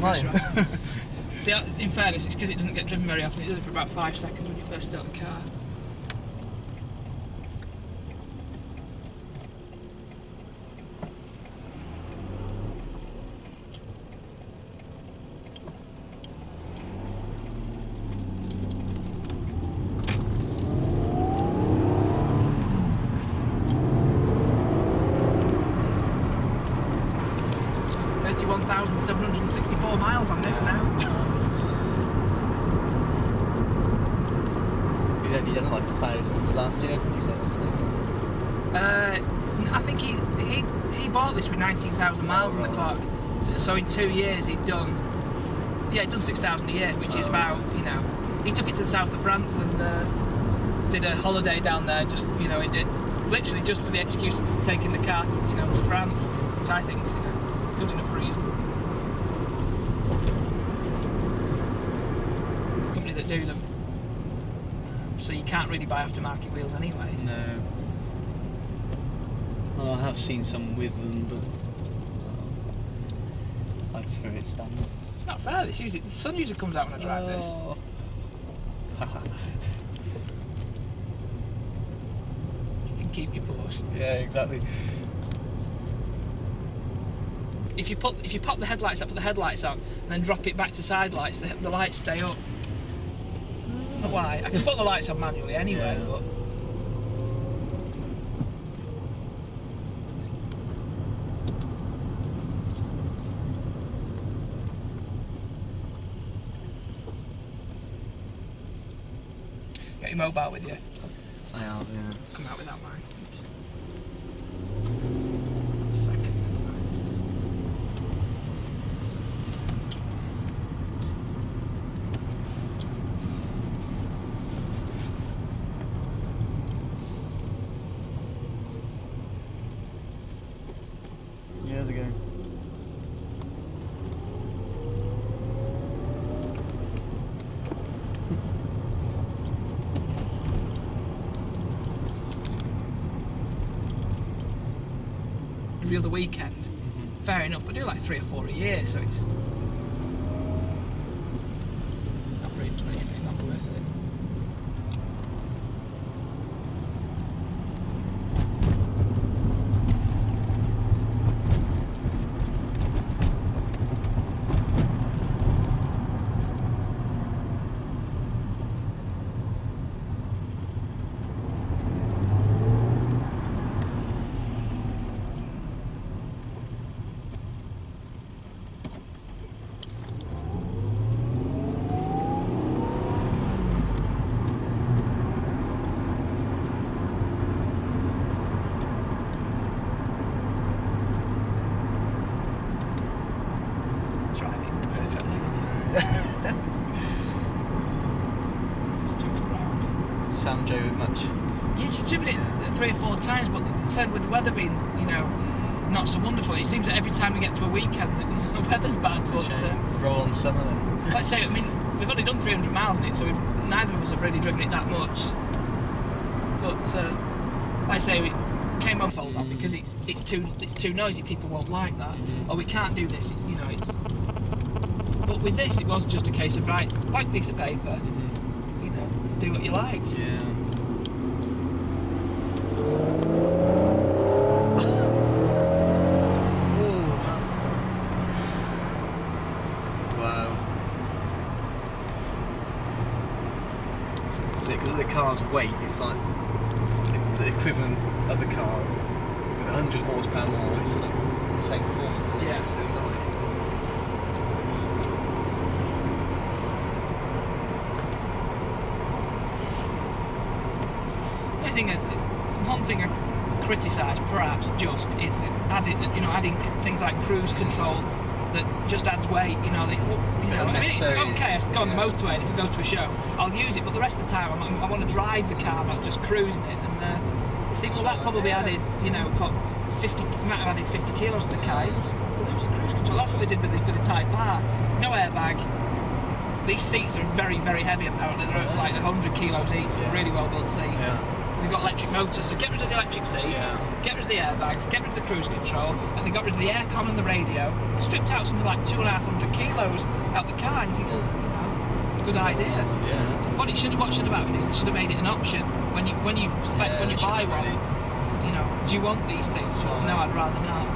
mine. In fairness, it's because it doesn't get driven very often. It does it for about 5 seconds when you first start the car. So 31,764 miles on this now. You done like 1,000 last year, didn't you say? I think he bought this with 19,000 miles on the clock. So in 2 years he'd done 6,000 a year, which is about, you know, he took it to the south of France and did a holiday down there. Just, you know, he did literally just for the excuse of taking the car, you know, to France, which I think is, you know, good enough reason. Company that do them. So you can't really buy aftermarket wheels anyway. No. Well, I have seen some with them, but I prefer it standard. It's not fair. The sun usually comes out when I drive this. You can keep your Porsche. Yeah, exactly. If you pop the headlights up, put the headlights on, and then drop it back to side lights, the lights stay up. I don't know why. I can put the lights on manually anyway, Yeah. but. Got your mobile with you? I have, yeah. Come out without mine. Oops. Second. Years ago. Every other weekend. Fair enough, but I do like 3 or 4 a year, so it's not really, it's not worth it. Sam drove it much. Yeah, she's driven it 3 or 4 times, but said with the weather being, you know, not so wonderful, it seems that every time we get to a weekend, the weather's bad. But roll on summer then. let's say, I mean, we've only done 300 miles in it, so neither of us have really driven it that much. But like I say, we came home fold on because it's too noisy. People won't like that, or we can't do this. It's, you know, it's. But with this, it was just a case of right, blank piece of paper. You know, do what you liked. Yeah. Wow. So, because of the car's weight, it's like the equivalent of the cars with 100 horsepower more. It's sort of the same performance. So Yeah. It's just so light. One thing I criticise, perhaps, just is that adding things like cruise control that just adds weight. You know, I mean, it's okay. I go on the motorway, and if I go to a show, I'll use it. But the rest of the time, I want to drive the car, not just cruising it. And you think, well, that probably added, you know, might have added 50 kilos to the car. Well, it was the cruise control. That's what they did with the Type R. No airbag. These seats are very, very heavy. Apparently, they're like 100 kilos each. So really well built seats. Yeah. They've got electric motors, so get rid of the electric seats, get rid of the airbags, get rid of the cruise control, and they got rid of the aircon and the radio. They stripped out something like 2,500 kilos out the car, and you think, well, you know, good idea. Yeah. What should have happened is they should have made it an option when you buy one. You know, do you want these things? Well, no, I'd rather not.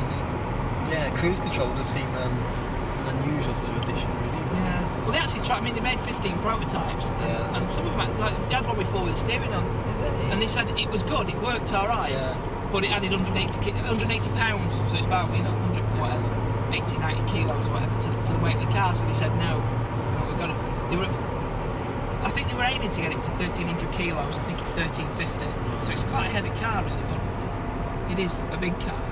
Yeah, cruise control does seem an unusual sort of addition, really. Yeah. Well, they actually tried. I mean, they made 15 prototypes, and some of them, like, they had one with four-wheel steering on, and they said it was good. It worked all right, but it added 180 pounds, so it's about 100 whatever, 80, 90 kilos or whatever to the weight of the car. So they said no, we've got to. I think they were aiming to get it to 1,300 kilos. I think it's 1,350, so it's quite a heavy car, really, but it is a big car.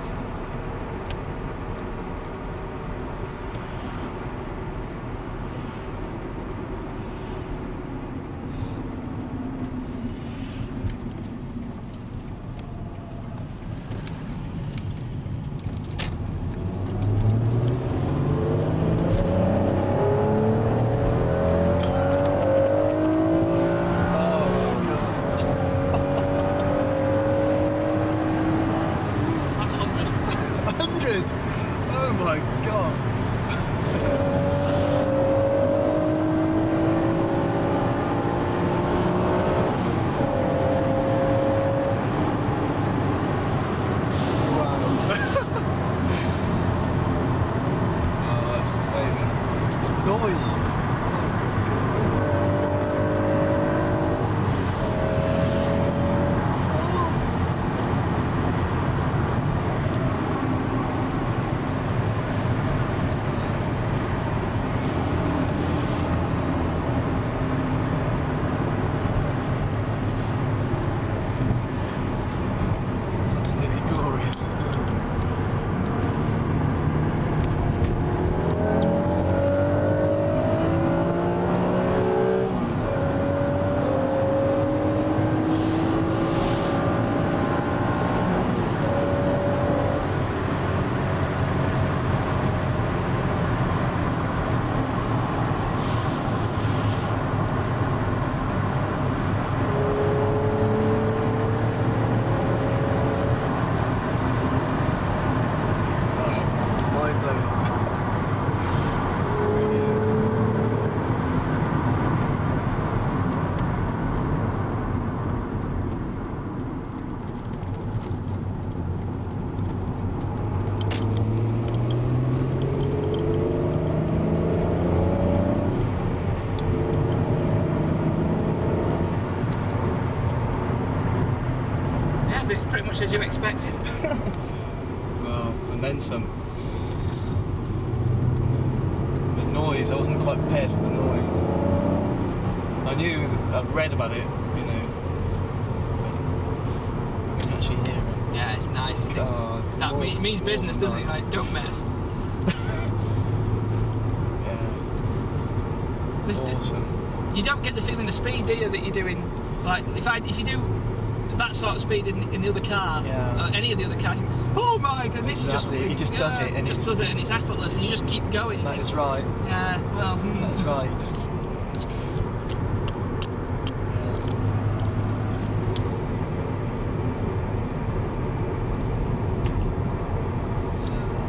Oh my god. Wow. Oh, that's amazing. The noise. It's pretty much as you expected. Well, and then some. The noise, I wasn't quite prepared for the noise. I knew, I've read about it, but when you actually hear it. Yeah, it's nice. It means business, doesn't it? Like, don't mess. Yeah. Awesome. You don't get the feeling of speed, do you, that you're doing? Like, if you do that sort of speed in the other car, any of the other cars, oh my god, this is just... He just does it. And does it, and it's effortless, and you just keep going. That is right. Yeah, well... That is right, you just...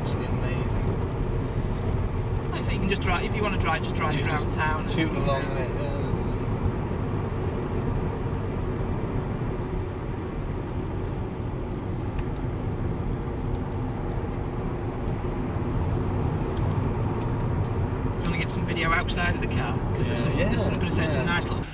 Absolutely amazing. Like I say, you can just drive, if you want to drive, just drive it around town. Toot along in it, Some video outside of the car, because there's some going to say some nice little...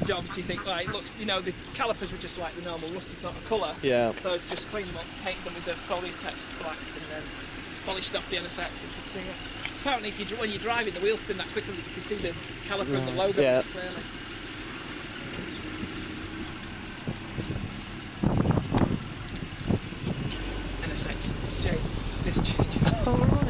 jobs, you think, like, it looks, you know, the calipers were just like the normal rusty sort of colour. Yeah. So it's just cleaned them up, painted them with the Polytech black, and then polished off the NSX. You can see it. Apparently, when you're driving, the wheels spin that quickly that you can see the caliper and the logo clearly. NSX change. This change. All right.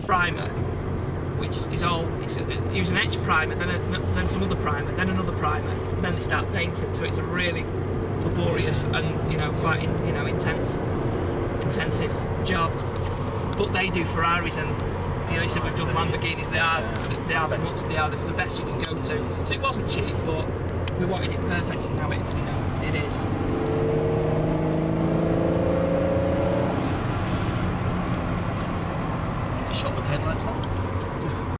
Primer, which is all, it's use an etch primer, then some other primer, then another primer, then they start painting. So it's a really laborious and, you know, quite intensive job. But they do Ferraris, and, you know, you said we've done Lamborghinis. They are the best you can go to. So it wasn't cheap, but we wanted it perfect, and now it is.